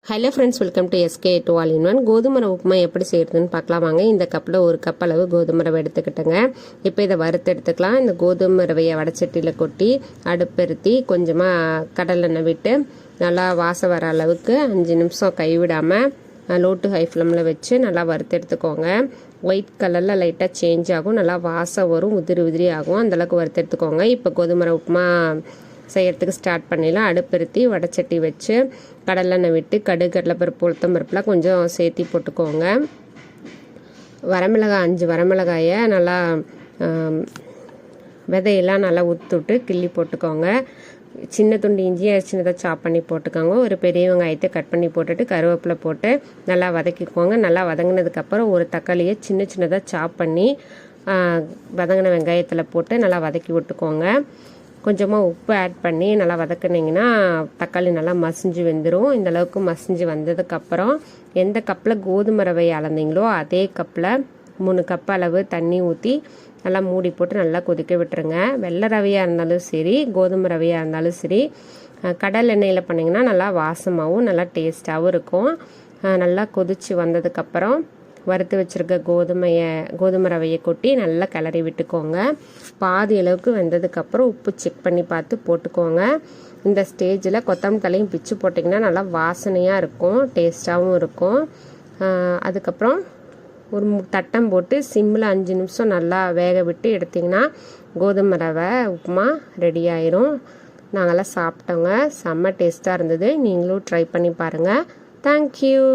Hello friends, welcome to SK to all in one. கோதுமை ரவை உப்புமா எப்படி செய்யறதுன்னு பார்க்கலாம் வாங்க. இந்த கப்பில் ஒரு கப் அளவு கோதுமை ரவை எடுத்துக்கிட்டேங்க. இப்போ இதை வறுத்து எடுத்துக்கலாம். இந்த கோதுமை ரவையை வடச்சட்டியில் கொட்டி அடுப்பெருத்தி கொஞ்சமாக கடலெண்ணெய் விட்டு நல்லா வாசம் வர அளவுக்கு 5 நிமிஷம் கைவிடாமல் லோ டு ஹை ஃப்ளேமில் வச்சு நல்லா வறுத்து எடுத்துக்கோங்க. ஒயிட் கலரில் லைட்டாக சேஞ்ச் ஆகும், நல்லா வாசம் வரும், உதிரி ஆகும், அந்தளவுக்கு வறுத்து எடுத்துக்கோங்க. இப்போ கோதுமை ரவை உப்புமா செய்யறதுக்கு ஸ்டார்ட் பண்ணிடலாம். அடுப்பெருத்தி வடச்சட்டி வச்சு கடலெண்ணெய் விட்டு கடுகு, கடலைப்பருப்பு, உளுத்தம் பருப்புலாம் கொஞ்சம் சேர்த்தி போட்டுக்கோங்க. வரமிளகாய் 5 வரமிளகாயை நல்லா விதையெல்லாம் நல்லா ஊற்றுட்டு கிள்ளி போட்டுக்கோங்க. சின்ன துண்டு இஞ்சியை சின்னதாக சாப் பண்ணி போட்டுக்கோங்க. ஒரு பெரிய வெங்காயத்தை கட் பண்ணி போட்டுட்டு கருவேப்பிலை போட்டு நல்லா வதக்கிக்கோங்க. நல்லா வதங்கினதுக்கப்புறம் ஒரு தக்காளியை சின்னதாக சாப் பண்ணி வதங்கின வெங்காயத்தில் போட்டு நல்லா வதக்கி விட்டுக்கோங்க. கொஞ்சமாக உப்பு ஆட் பண்ணி நல்லா வதக்குனிங்கன்னா தக்காளி நல்லா மசிஞ்சு வெந்துடும். இந்தளவுக்கு மசிஞ்சு வந்ததுக்கப்புறம் எந்த கப்பில் கோதுமை ரவையை அளந்தீங்களோ அதே கப்பில் 3 கப் அளவு தண்ணி ஊற்றி நல்லா மூடி போட்டு நல்லா கொதிக்க விட்டுருங்க. வெள்ளை ரவையாக இருந்தாலும் சரி, கோதுமை ரவையாக இருந்தாலும் சரி, கடல் எண்ணெயில் பண்ணிங்கன்னா நல்லா வாசமாகவும் நல்லா டேஸ்ட்டாகவும் இருக்கும். நல்லா கொதித்து வந்ததுக்கப்புறம் வறுத்து வச்சுருக்க கோதுமை ரவையை கொட்டி நல்லா கிளறி விட்டுக்கோங்க. பாதி அளவுக்கு வெந்ததுக்கப்புறம் உப்பு செக் பண்ணி பார்த்து போட்டுக்கோங்க. இந்த ஸ்டேஜில் கொத்தமல்லி தலையும் பிச்சு போட்டிங்கன்னா நல்லா வாசனையாக இருக்கும், டேஸ்ட்டாகவும் இருக்கும். அதுக்கப்புறம் ஒரு தட்டம் போட்டு சிம்மில் 5 நிமிஷம் நல்லா வேக விட்டு எடுத்திங்கன்னா கோதுமை ரவை உப்புமா ரெடி ஆயிரும். நாங்கள்லாம் சாப்பிட்டோங்க, செம்ம டேஸ்ட்டாக இருந்தது. நீங்களும் ட்ரை பண்ணி பாருங்கள். தேங்க்யூ.